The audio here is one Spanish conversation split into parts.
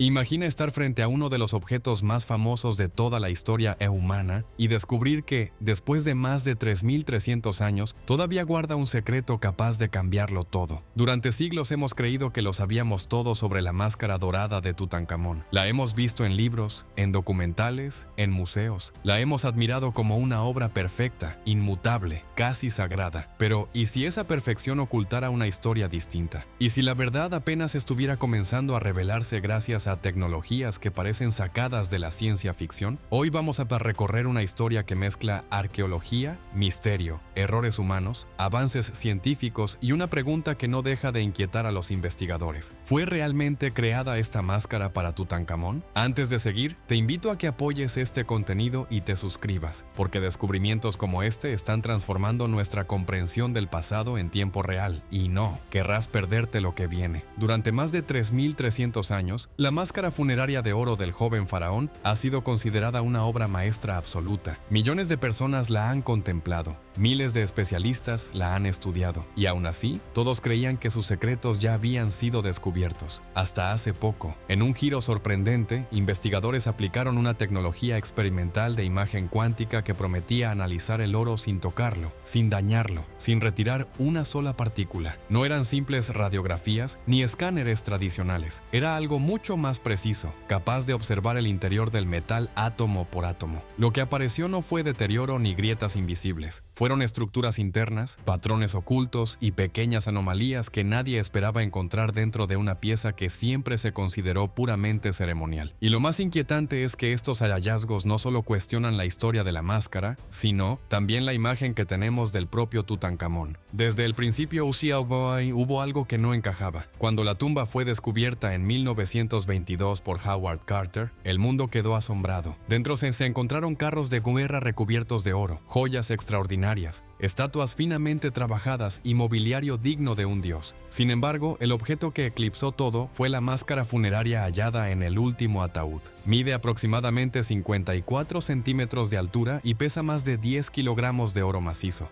Imagina estar frente a uno de los objetos más famosos de toda la historia humana y descubrir que, después de más de 3.300 años, todavía guarda un secreto capaz de cambiarlo todo. Durante siglos hemos creído que lo sabíamos todo sobre la máscara dorada de Tutankamón. La hemos visto en libros, en documentales, en museos. La hemos admirado como una obra perfecta, inmutable, casi sagrada. Pero, ¿y si esa perfección ocultara una historia distinta? ¿Y si la verdad apenas estuviera comenzando a revelarse gracias a tecnologías que parecen sacadas de la ciencia ficción? Hoy vamos a recorrer una historia que mezcla arqueología, misterio, errores humanos, avances científicos y una pregunta que no deja de inquietar a los investigadores. ¿Fue realmente creada esta máscara para Tutankamón? Antes de seguir, te invito a que apoyes este contenido y te suscribas, porque descubrimientos como este están transformando nuestra comprensión del pasado en tiempo real, y no querrás perderte lo que viene. Durante más de 3.300 años, la máscara funeraria de oro del joven faraón ha sido considerada una obra maestra absoluta. Millones de personas la han contemplado, miles de especialistas la han estudiado, y aún así, todos creían que sus secretos ya habían sido descubiertos. Hasta hace poco, en un giro sorprendente, investigadores aplicaron una tecnología experimental de imagen cuántica que prometía analizar el oro sin tocarlo, sin dañarlo, sin retirar una sola partícula. No eran simples radiografías ni escáneres tradicionales, era algo mucho más preciso, capaz de observar el interior del metal átomo por átomo. Lo que apareció no fue deterioro ni grietas invisibles, fueron estructuras internas, patrones ocultos y pequeñas anomalías que nadie esperaba encontrar dentro de una pieza que siempre se consideró puramente ceremonial. Y lo más inquietante es que estos hallazgos no solo cuestionan la historia de la máscara, sino también la imagen que tenemos del propio Tutankamón. Desde el principio hubo algo que no encajaba. Cuando la tumba fue descubierta en 1922 por Howard Carter, el mundo quedó asombrado. Dentro se encontraron carros de guerra recubiertos de oro, joyas extraordinarias, estatuas finamente trabajadas y mobiliario digno de un dios. Sin embargo, el objeto que eclipsó todo fue la máscara funeraria hallada en el último ataúd. Mide aproximadamente 54 centímetros de altura y pesa más de 10 kilogramos de oro macizo.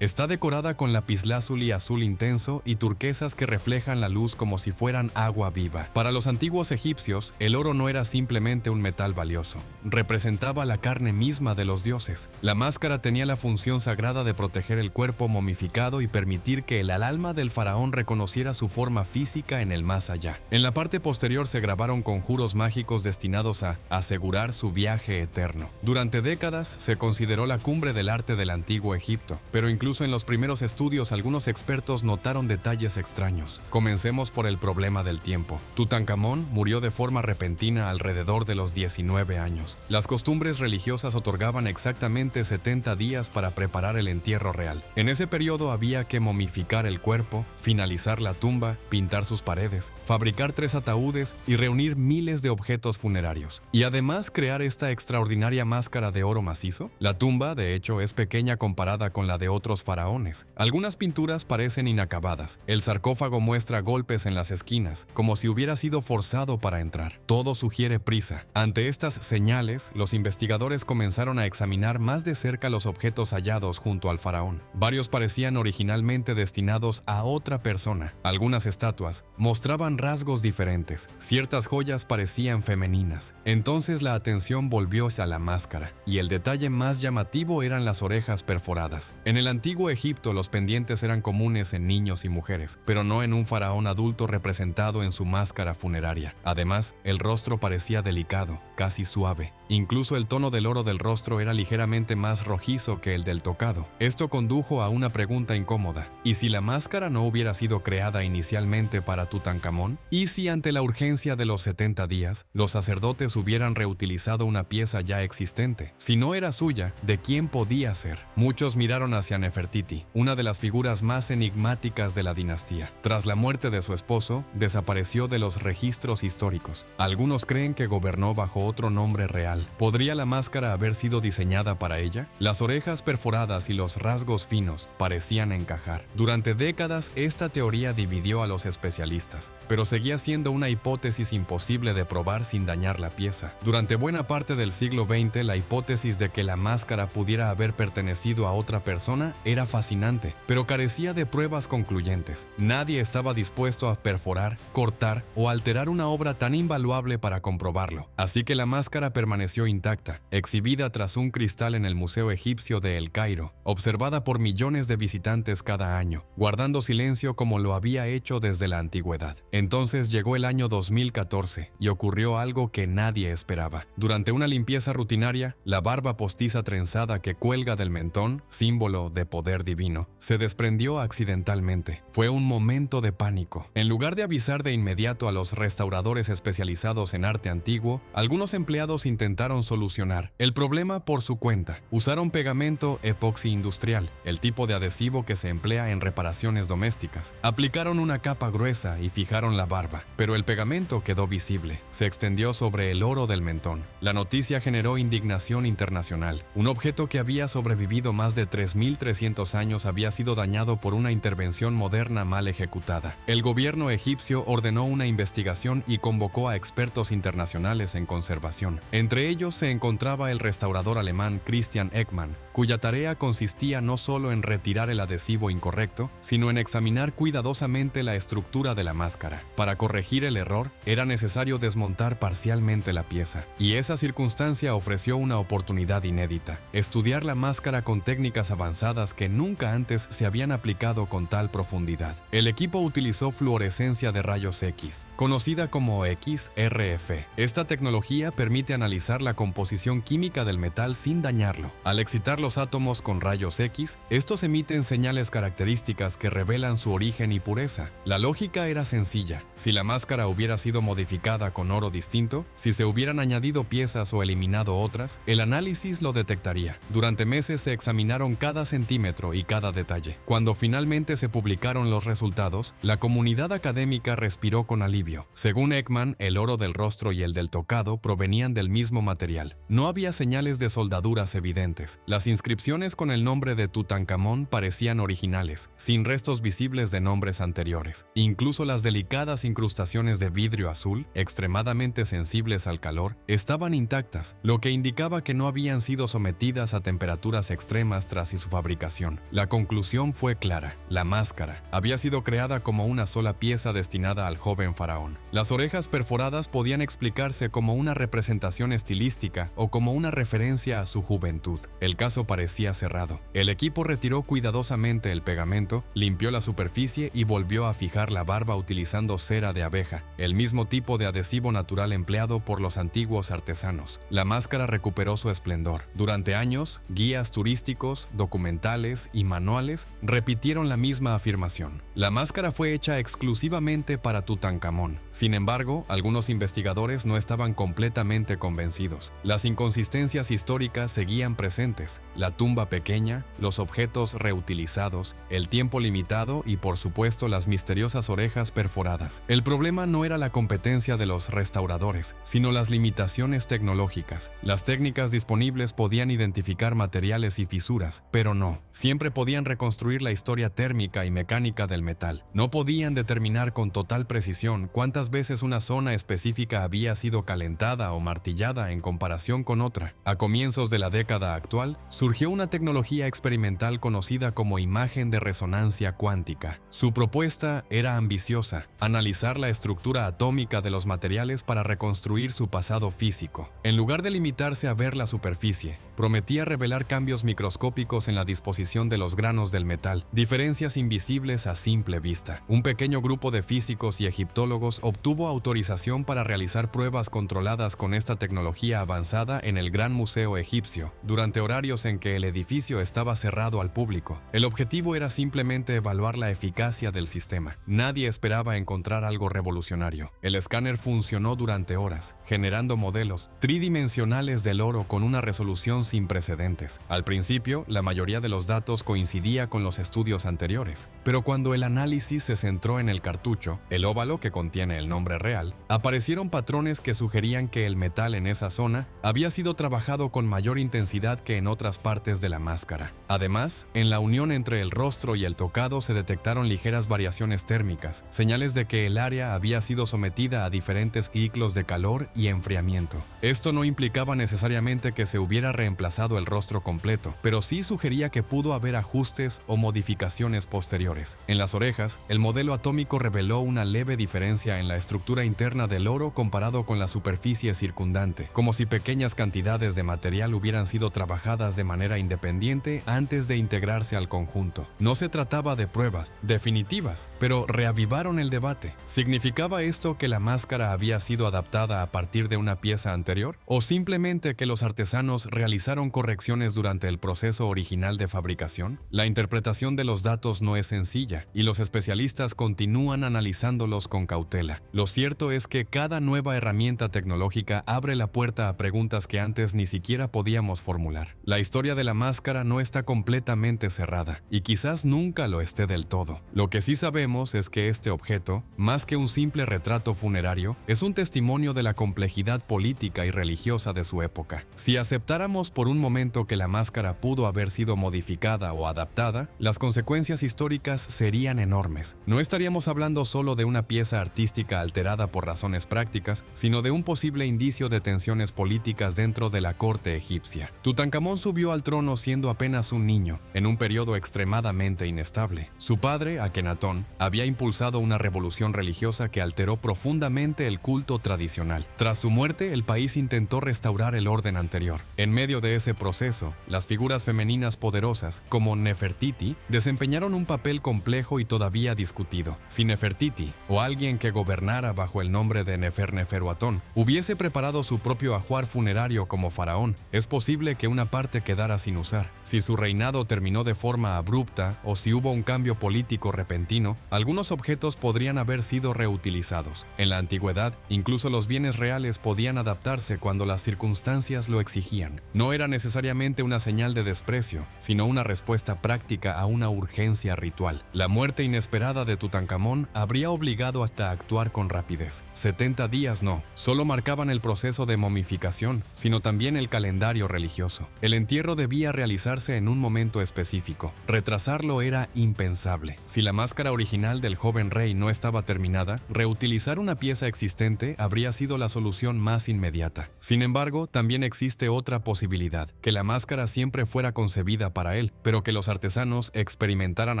Está decorada con lapislázuli azul intenso y turquesas que reflejan la luz como si fueran agua viva. Para los antiguos egipcios, el oro no era simplemente un metal valioso. Representaba la carne misma de los dioses. La máscara tenía la función sagrada de proteger el cuerpo momificado y permitir que el alma del faraón reconociera su forma física en el más allá. En la parte posterior se grabaron conjuros mágicos destinados a asegurar su viaje eterno. Durante décadas se consideró la cumbre del arte del antiguo Egipto, pero incluso en los primeros estudios algunos expertos notaron detalles extraños. Comencemos por el problema del tiempo. Tutankamón murió de forma repentina alrededor de los 19 años. Las costumbres religiosas otorgaban exactamente 70 días para preparar el entierro real. En ese periodo había que momificar el cuerpo, finalizar la tumba, pintar sus paredes, fabricar 3 ataúdes y reunir miles de objetos funerarios. Y además crear esta extraordinaria máscara de oro macizo. La tumba, de hecho, es pequeña comparada con la de otros faraones. Algunas pinturas parecen inacabadas. El sarcófago muestra golpes en las esquinas, como si hubiera sido forzado para entrar. Todo sugiere prisa. Ante estas señales, los investigadores comenzaron a examinar más de cerca los objetos hallados junto al faraón. Varios parecían originalmente destinados a otra persona. Algunas estatuas mostraban rasgos diferentes. Ciertas joyas parecían femeninas. Entonces la atención volvió hacia la máscara, y el detalle más llamativo eran las orejas perforadas. En el antiguo Egipto los pendientes eran comunes en niños y mujeres, pero no en un faraón adulto representado en su máscara funeraria. Además, el rostro parecía delicado, casi suave. Incluso el tono del oro del rostro era ligeramente más rojizo que el del tocado. Esto condujo a una pregunta incómoda. ¿Y si la máscara no hubiera sido creada inicialmente para Tutankamón? ¿Y si ante la urgencia de los 70 días, los sacerdotes hubieran reutilizado una pieza ya existente? Si no era suya, ¿de quién podía ser? Muchos miraron hacia Nefertiti, una de las figuras más enigmáticas de la dinastía. Tras la muerte de su esposo, desapareció de los registros históricos. Algunos creen que gobernó bajo otro nombre real. ¿Podría la máscara haber sido diseñada para ella? Las orejas perforadas y los rasgos finos parecían encajar. Durante décadas, esta teoría dividió a los especialistas, pero seguía siendo una hipótesis imposible de probar sin dañar la pieza. Durante buena parte del siglo XX, la hipótesis de que la máscara pudiera haber pertenecido a otra persona era fascinante, pero carecía de pruebas concluyentes. Nadie estaba dispuesto a perforar, cortar o alterar una obra tan invaluable para comprobarlo. Así que la máscara permaneció intacta, exhibida tras un cristal en el Museo Egipcio de El Cairo, observada por millones de visitantes cada año, guardando silencio como lo había hecho desde la antigüedad. Entonces llegó el año 2014 y ocurrió algo que nadie esperaba. Durante una limpieza rutinaria, la barba postiza trenzada que cuelga del mentón, símbolo de poder divino, se desprendió accidentalmente. Fue un momento de pánico. En lugar de avisar de inmediato a los restauradores especializados en arte antiguo, algunos empleados intentaron solucionar el problema por su cuenta. Usaron pegamento epoxi industrial, el tipo de adhesivo que se emplea en reparaciones domésticas. Aplicaron una capa gruesa y fijaron la barba, pero el pegamento quedó visible. Se extendió sobre el oro del mentón. La noticia generó indignación internacional. Un objeto que había sobrevivido más de 3.300 años había sido dañado por una intervención moderna mal ejecutada. El gobierno egipcio ordenó una investigación y convocó a expertos internacionales en conservación. Entre ellos se encontraba el restaurador alemán Christian Ekman, cuya tarea consistía no solo en retirar el adhesivo incorrecto, sino en examinar cuidadosamente la estructura de la máscara. Para corregir el error, era necesario desmontar parcialmente la pieza, y esa circunstancia ofreció una oportunidad inédita: estudiar la máscara con técnicas avanzadas que nunca antes se habían aplicado con tal profundidad. El equipo utilizó fluorescencia de rayos X, conocida como XRF. Esta tecnología permite analizar la composición química del metal sin dañarlo. Al excitar los átomos con rayos X, estos emiten señales características que revelan su origen y pureza. La lógica era sencilla: si la máscara hubiera sido modificada con oro distinto, si se hubieran añadido piezas o eliminado otras, el análisis lo detectaría. Durante meses se examinaron cada centímetro y cada detalle. Cuando finalmente se publicaron los resultados, la comunidad académica respiró con alivio. Según Ekman, el oro del rostro y el del tocado provenían del mismo material. No había señales de soldaduras evidentes. Las inscripciones con el nombre de Tutankamón parecían originales, sin restos visibles de nombres anteriores. Incluso las delicadas incrustaciones de vidrio azul, extremadamente sensibles al calor, estaban intactas, lo que indicaba que no habían sido sometidas a temperaturas extremas tras su fabricación. La conclusión fue clara: la máscara había sido creada como una sola pieza destinada al joven faraón. Las orejas perforadas podían explicarse como una representación estilística o como una referencia a su juventud. El caso parecía cerrado. El equipo retiró cuidadosamente el pegamento, limpió la superficie y volvió a fijar la barba utilizando cera de abeja, el mismo tipo de adhesivo natural empleado por los antiguos artesanos. La máscara recuperó su esplendor. Durante años, guías turísticos, documentales y manuales repitieron la misma afirmación: la máscara fue hecha exclusivamente para Tutankamón. Sin embargo, algunos investigadores no estaban completamente convencidos. Las inconsistencias históricas seguían presentes: la tumba pequeña, los objetos reutilizados, el tiempo limitado y, por supuesto, las misteriosas orejas perforadas. El problema no era la competencia de los restauradores, sino las limitaciones tecnológicas. Las técnicas disponibles podían identificar materiales y fisuras, pero no siempre podían reconstruir la historia térmica y mecánica del metal. No podían determinar con total precisión cuántas veces una zona específica había sido calentada o martillada en comparación con otra. A comienzos de la década actual, surgió una tecnología experimental conocida como imagen de resonancia cuántica. Su propuesta era ambiciosa: analizar la estructura atómica de los materiales para reconstruir su pasado físico. En lugar de limitarse a ver la superficie, prometía revelar cambios microscópicos en la disposición de los granos del metal, diferencias invisibles a simple vista. Un pequeño grupo de físicos y egiptólogos obtuvo autorización para realizar pruebas controladas con esta tecnología avanzada en el Gran Museo Egipcio, durante horarios en que el edificio estaba cerrado al público. El objetivo era simplemente evaluar la eficacia del sistema. Nadie esperaba encontrar algo revolucionario. El escáner funcionó durante horas, generando modelos tridimensionales del oro con una resolución sin precedentes. Al principio, la mayoría de los datos coincidía con los estudios anteriores, pero cuando el análisis se centró en el cartucho, el óvalo que contiene tiene el nombre real, aparecieron patrones que sugerían que el metal en esa zona había sido trabajado con mayor intensidad que en otras partes de la máscara. Además, en la unión entre el rostro y el tocado se detectaron ligeras variaciones térmicas, señales de que el área había sido sometida a diferentes ciclos de calor y enfriamiento. Esto no implicaba necesariamente que se hubiera reemplazado el rostro completo, pero sí sugería que pudo haber ajustes o modificaciones posteriores. En las orejas, el modelo atómico reveló una leve diferencia en la estructura interna del oro comparado con la superficie circundante, como si pequeñas cantidades de material hubieran sido trabajadas de manera independiente antes de integrarse al conjunto. No se trataba de pruebas definitivas, pero reavivaron el debate. ¿Significaba esto que la máscara había sido adaptada a partir de una pieza anterior? ¿O simplemente que los artesanos realizaron correcciones durante el proceso original de fabricación? La interpretación de los datos no es sencilla, y los especialistas continúan analizándolos con cautela. Lo cierto es que cada nueva herramienta tecnológica abre la puerta a preguntas que antes ni siquiera podíamos formular. La historia de la máscara no está completamente cerrada, y quizás nunca lo esté del todo. Lo que sí sabemos es que este objeto, más que un simple retrato funerario, es un testimonio de la complejidad política y religiosa de su época. Si aceptáramos por un momento que la máscara pudo haber sido modificada o adaptada, las consecuencias históricas serían enormes. No estaríamos hablando solo de una pieza artística alterada por razones prácticas, sino de un posible indicio de tensiones políticas dentro de la corte egipcia. Tutankamón subió al trono siendo apenas un niño, en un periodo extremadamente inestable. Su padre, Akenatón, había impulsado una revolución religiosa que alteró profundamente el culto tradicional. Tras su muerte, el país intentó restaurar el orden anterior. En medio de ese proceso, las figuras femeninas poderosas, como Nefertiti, desempeñaron un papel complejo y todavía discutido. Si Nefertiti, o alguien que gobernara bajo el nombre de Neferneferuatón, hubiese preparado su propio ajuar funerario como faraón, es posible que una parte quedara sin usar. Si su reinado terminó de forma abrupta o si hubo un cambio político repentino, algunos objetos podrían haber sido reutilizados. En la antigüedad, incluso los bienes reales podían adaptarse cuando las circunstancias lo exigían. No era necesariamente una señal de desprecio, sino una respuesta práctica a una urgencia ritual. La muerte inesperada de Tutankamón habría obligado hasta a actuar con rapidez. 70 días no, solo marcaban el proceso de momificación, sino también el calendario religioso. El entierro debía realizarse en un momento específico. Retrasarlo era impensable. Si la máscara original del joven rey no estaba terminada, reutilizar una pieza existente habría sido la solución más inmediata. Sin embargo, también existe otra posibilidad, que la máscara siempre fuera concebida para él, pero que los artesanos experimentaran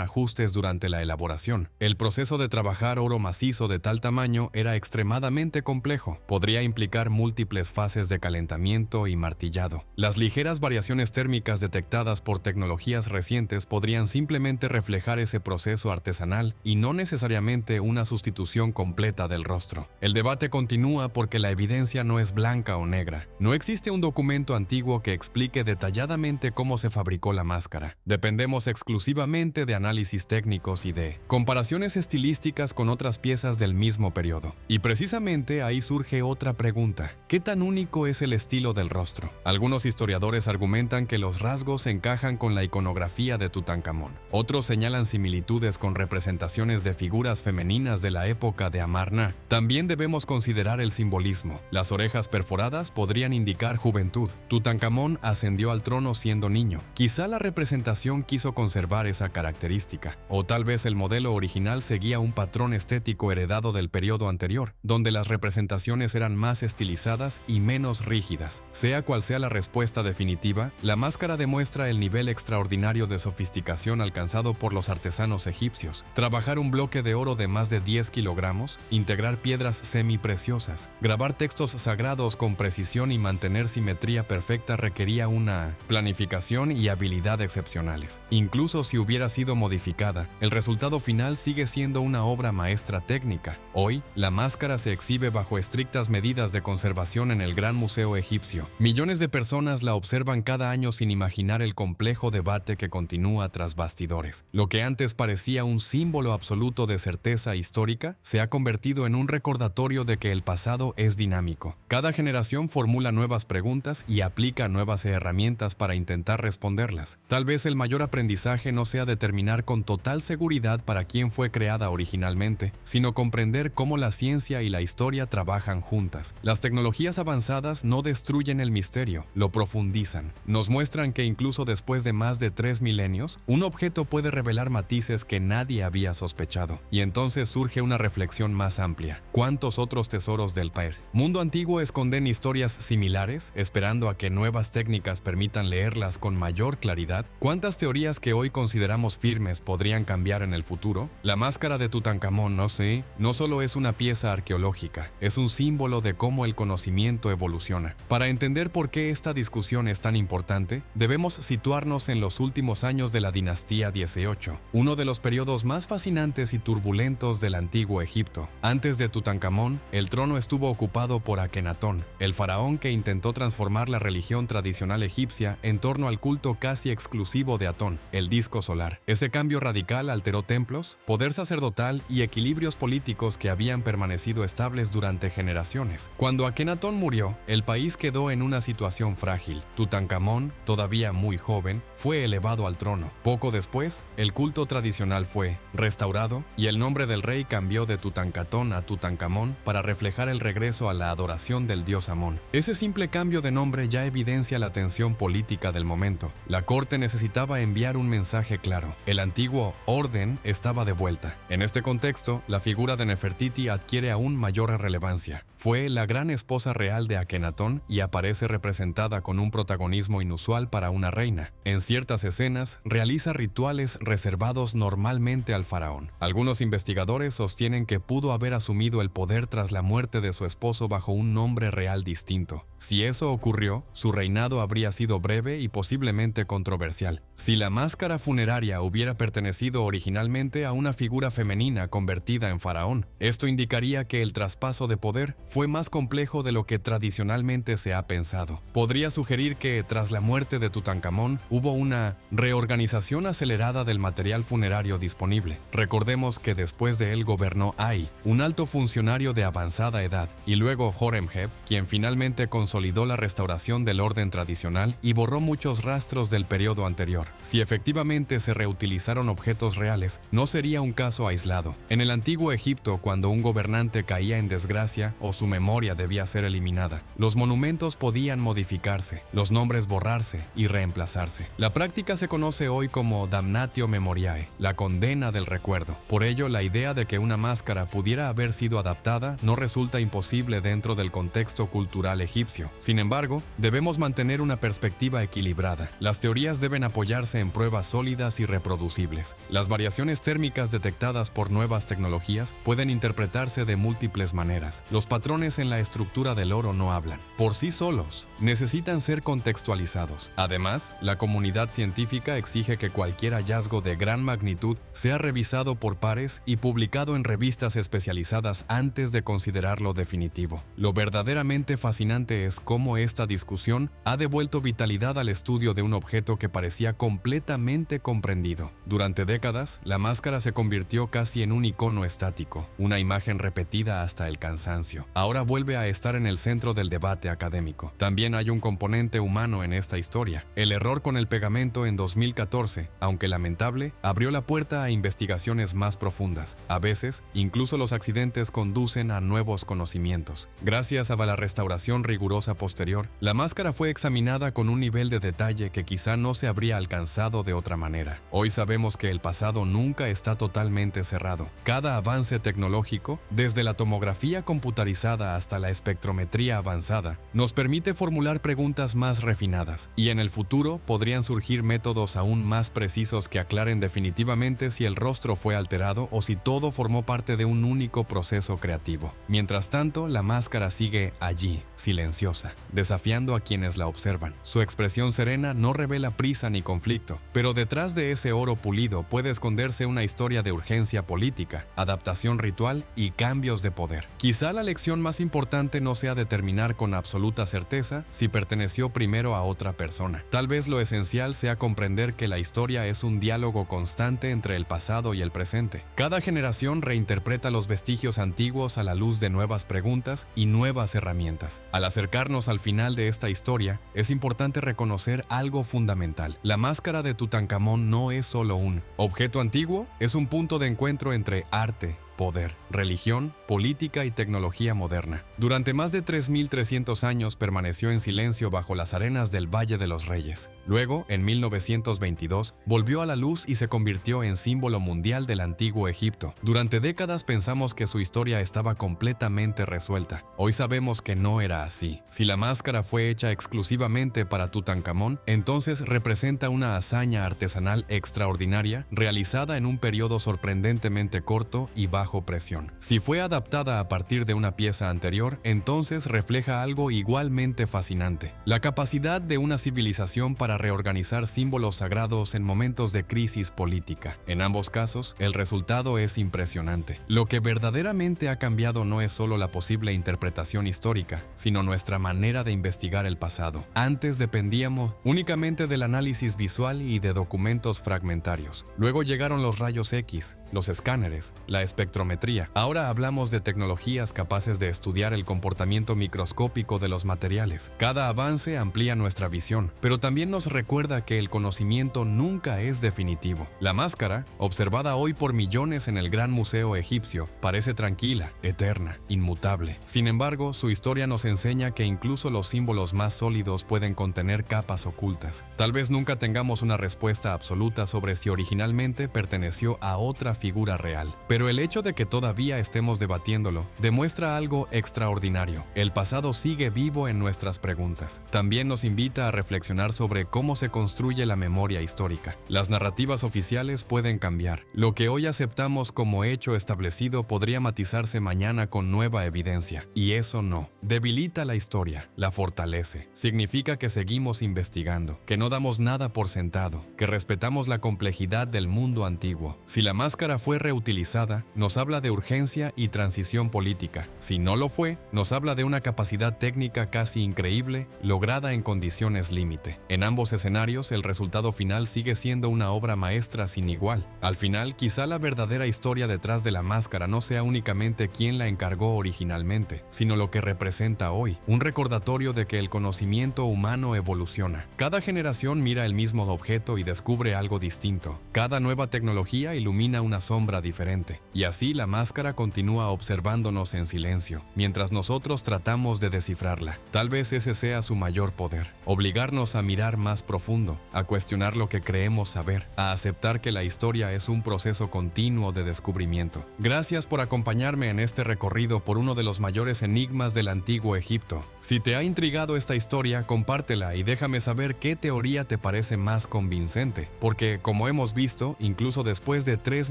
ajustes durante la elaboración. El proceso de trabajar oro macizo de tal tamaño era extremadamente complejo. Podría implicar múltiples fases de calentamiento y martillado. Las ligeras variaciones térmicas detectadas por tecnologías recientes podrían simplemente reflejar ese proceso artesanal y no necesariamente una sustitución completa del rostro. El debate continúa porque la evidencia no es blanca o negra. No existe un documento antiguo que explique detalladamente cómo se fabricó la máscara. Dependemos exclusivamente de análisis técnicos y de comparaciones estilísticas con otras piezas del mismo periodo. Y precisamente ahí surge otra pregunta: ¿qué tan único es el estilo del rostro? Algunos historiadores argumentan que los rasgos encajan con la iconografía de Tutankamón. Otros señalan similitudes con representaciones de figuras femeninas de la época de Amarna. También debemos considerar el simbolismo. Las orejas perforadas podrían indicar juventud. Tutankamón ascendió al trono siendo niño. Quizá la representación quiso conservar esa característica, o tal vez el modelo original seguía un patrón estético heredado del periodo anterior, donde las representaciones eran más estilizadas y menos rígidas. Sea cual sea la respuesta definitiva, la máscara demuestra el nivel extraordinario de sofisticación alcanzado por los artesanos egipcios. Trabajar un bloque de oro de más de 10 kilogramos, integrar piedras semipreciosas, grabar textos sagrados con precisión y mantener simetría perfecta requería una planificación y habilidad excepcionales. Incluso si hubiera sido modificada, el resultado final sigue siendo una obra maestra técnica. Hoy, la máscara se exhibe bajo estrictas medidas de conservación en el Gran Museo Egipcio. Millones de personas la observan cada año sin imaginar el complejo debate que continúa tras bastidores. Lo que antes parecía un símbolo absoluto de certeza histórica se ha convertido en un recordatorio de que el pasado es dinámico. Cada generación formula nuevas preguntas y aplica nuevas herramientas para intentar responderlas. Tal vez el mayor aprendizaje no sea determinar con total seguridad para quién fue creada originalmente, sino comprender comprender cómo la ciencia y la historia trabajan juntas. Las tecnologías avanzadas no destruyen el misterio, lo profundizan. Nos muestran que incluso después de más de 3 milenios, un objeto puede revelar matices que nadie había sospechado. Y entonces surge una reflexión más amplia. ¿Cuántos otros tesoros del mundo antiguo esconden historias similares, esperando a que nuevas técnicas permitan leerlas con mayor claridad? ¿Cuántas teorías que hoy consideramos firmes podrían cambiar en el futuro? La máscara de Tutankamón, no solo es una pieza arqueológica, es un símbolo de cómo el conocimiento evoluciona. Para entender por qué esta discusión es tan importante, debemos situarnos en los últimos años de la dinastía 18, uno de los periodos más fascinantes y turbulentos del antiguo Egipto. Antes de Tutankamón, el trono estuvo ocupado por Akenatón, el faraón que intentó transformar la religión tradicional egipcia en torno al culto casi exclusivo de Atón, el disco solar. Ese cambio radical alteró templos, poder sacerdotal y equilibrios políticos que habían permanecido estables durante generaciones. Cuando Akenatón murió, el país quedó en una situación frágil. Tutankamón, todavía muy joven, fue elevado al trono. Poco después, el culto tradicional fue restaurado y el nombre del rey cambió de Tutankatón a Tutankamón para reflejar el regreso a la adoración del dios Amón. Ese simple cambio de nombre ya evidencia la tensión política del momento. La corte necesitaba enviar un mensaje claro. El antiguo orden estaba de vuelta. En este contexto, la figura de Nefertiti adquiere aún mayor relevancia. Fue la gran esposa real de Akenatón y aparece representada con un protagonismo inusual para una reina. En ciertas escenas, realiza rituales reservados normalmente al faraón. Algunos investigadores sostienen que pudo haber asumido el poder tras la muerte de su esposo bajo un nombre real distinto. Si eso ocurrió, su reinado habría sido breve y posiblemente controversial. Si la máscara funeraria hubiera pertenecido originalmente a una figura femenina convertida en faraón, esto indicaría que el traspaso de poder fue más complejo de lo que tradicionalmente se ha pensado. Podría sugerir que, tras la muerte de Tutankamón, hubo una reorganización acelerada del material funerario disponible. Recordemos que después de él gobernó Ay, un alto funcionario de avanzada edad, y luego Horemheb, quien finalmente consolidó la restauración del orden tradicional y borró muchos rastros del periodo anterior. Si efectivamente se reutilizaron objetos reales, no sería un caso aislado. En el antiguo Egipto, cuando un gobernante caía en desgracia o su memoria debía ser eliminada, los monumentos podían modificarse, los nombres borrarse y reemplazarse. La práctica se conoce hoy como damnatio memoriae, la condena del recuerdo. Por ello, la idea de que una máscara pudiera haber sido adaptada no resulta imposible dentro del contexto cultural egipcio. Sin embargo, debemos mantener una perspectiva equilibrada. Las teorías deben apoyarse en pruebas sólidas y reproducibles. Las variaciones térmicas detectadas por nuevas tecnologías pueden interpretarse de múltiples maneras. Los patrones en la estructura del oro no hablan por sí solos, necesitan ser contextualizados. Además, la comunidad científica exige que cualquier hallazgo de gran magnitud sea revisado por pares y publicado en revistas especializadas antes de considerarlo definitivo. Lo verdaderamente fascinante es cómo esta discusión ha devuelto vitalidad al estudio de un objeto que parecía completamente comprendido. Durante décadas, la máscara se convirtió casi en un icono estático, una imagen repetida hasta el cansancio. Ahora vuelve a estar en el centro del debate académico. También hay un componente humano en esta historia. El error con el pegamento en 2014, aunque lamentable, abrió la puerta a investigaciones más profundas. A veces, incluso los accidentes conducen a nuevos conocimientos. Gracias a la restauración rigurosa posterior, la máscara fue examinada con un nivel de detalle que quizá no se habría alcanzado de otra manera. Hoy sabemos que el pasado nunca está totalmente cerrado. Cada avance tecnológico, desde la tomografía computarizada hasta la espectrometría avanzada, nos permite formular preguntas más refinadas, y en el futuro podrían surgir métodos aún más precisos que aclaren definitivamente si el rostro fue alterado o si todo formó parte de un único proceso creativo. Mientras tanto, la máscara sigue allí, silenciosa, desafiando a quienes la observan. Su expresión serena no revela prisa ni conflicto, pero detrás de ese oro pulido puede esconderse una historia de urgencia política, adaptación ritual y cambios de poder. Quizá la lección más importante no sea determinar con absoluta certeza si perteneció primero a otra persona. Tal vez lo esencial sea comprender que la historia es un diálogo constante entre el pasado y el presente. Cada generación reinterpreta los vestigios antiguos a la luz de nuevas preguntas y nuevas herramientas. Al acercarnos al final de esta historia, es importante reconocer algo fundamental. La máscara de Tutankamón no es solo un objeto antiguo, es un punto de encuentro entre arte, poder, religión, política y tecnología moderna. Durante más de 3.300 años permaneció en silencio bajo las arenas del Valle de los Reyes. Luego, en 1922, volvió a la luz y se convirtió en símbolo mundial del antiguo Egipto. Durante décadas pensamos que su historia estaba completamente resuelta. Hoy sabemos que no era así. Si la máscara fue hecha exclusivamente para Tutankamón, entonces representa una hazaña artesanal extraordinaria realizada en un periodo sorprendentemente corto y bajo presión. Si fue adaptada a partir de una pieza anterior, entonces refleja algo igualmente fascinante: la capacidad de una civilización para reorganizar símbolos sagrados en momentos de crisis política. En ambos casos, el resultado es impresionante. Lo que verdaderamente ha cambiado no es solo la posible interpretación histórica, sino nuestra manera de investigar el pasado. Antes dependíamos únicamente del análisis visual y de documentos fragmentarios. Luego llegaron los rayos X, los escáneres, la espectrometría. Ahora hablamos de tecnologías capaces de estudiar el comportamiento microscópico de los materiales. Cada avance amplía nuestra visión, pero también nos recuerda que el conocimiento nunca es definitivo. La máscara, observada hoy por millones en el Gran Museo Egipcio, parece tranquila, eterna, inmutable. Sin embargo, su historia nos enseña que incluso los símbolos más sólidos pueden contener capas ocultas. Tal vez nunca tengamos una respuesta absoluta sobre si originalmente perteneció a otra figura real, pero el hecho de que todavía estemos debatiéndolo demuestra algo extraordinario. El pasado sigue vivo en nuestras preguntas. También nos invita a reflexionar sobre cómo se construye la memoria histórica. Las narrativas oficiales pueden cambiar. Lo que hoy aceptamos como hecho establecido podría matizarse mañana con nueva evidencia, y eso no. Debilita la historia, la fortalece. Significa que seguimos investigando, que no damos nada por sentado, que respetamos la complejidad del mundo antiguo. Si la máscara fue reutilizada, nos habla de urgencia y transición política. Si no lo fue, nos habla de una capacidad técnica casi increíble, lograda en condiciones límite. En ambos escenarios, el resultado final sigue siendo una obra maestra sin igual. Al final, quizá la verdadera historia detrás de la máscara no sea únicamente quién la encargó originalmente, sino lo que representa hoy, un recordatorio de que el conocimiento humano evoluciona. Cada generación mira el mismo objeto y descubre algo distinto. Cada nueva tecnología ilumina una sombra diferente. Y así la máscara continúa observándonos en silencio, mientras nosotros tratamos de descifrarla. Tal vez ese sea su mayor poder: obligarnos a mirar más profundo, a cuestionar lo que creemos saber, a aceptar que la historia es un proceso continuo de descubrimiento. Gracias por acompañarme en este recorrido por uno de los mayores enigmas del antiguo Egipto. Si te ha intrigado esta historia, compártela y déjame saber qué teoría te parece más convincente, porque, como hemos visto, incluso después de 3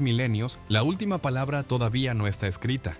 milenios, la última palabra todavía no está escrita.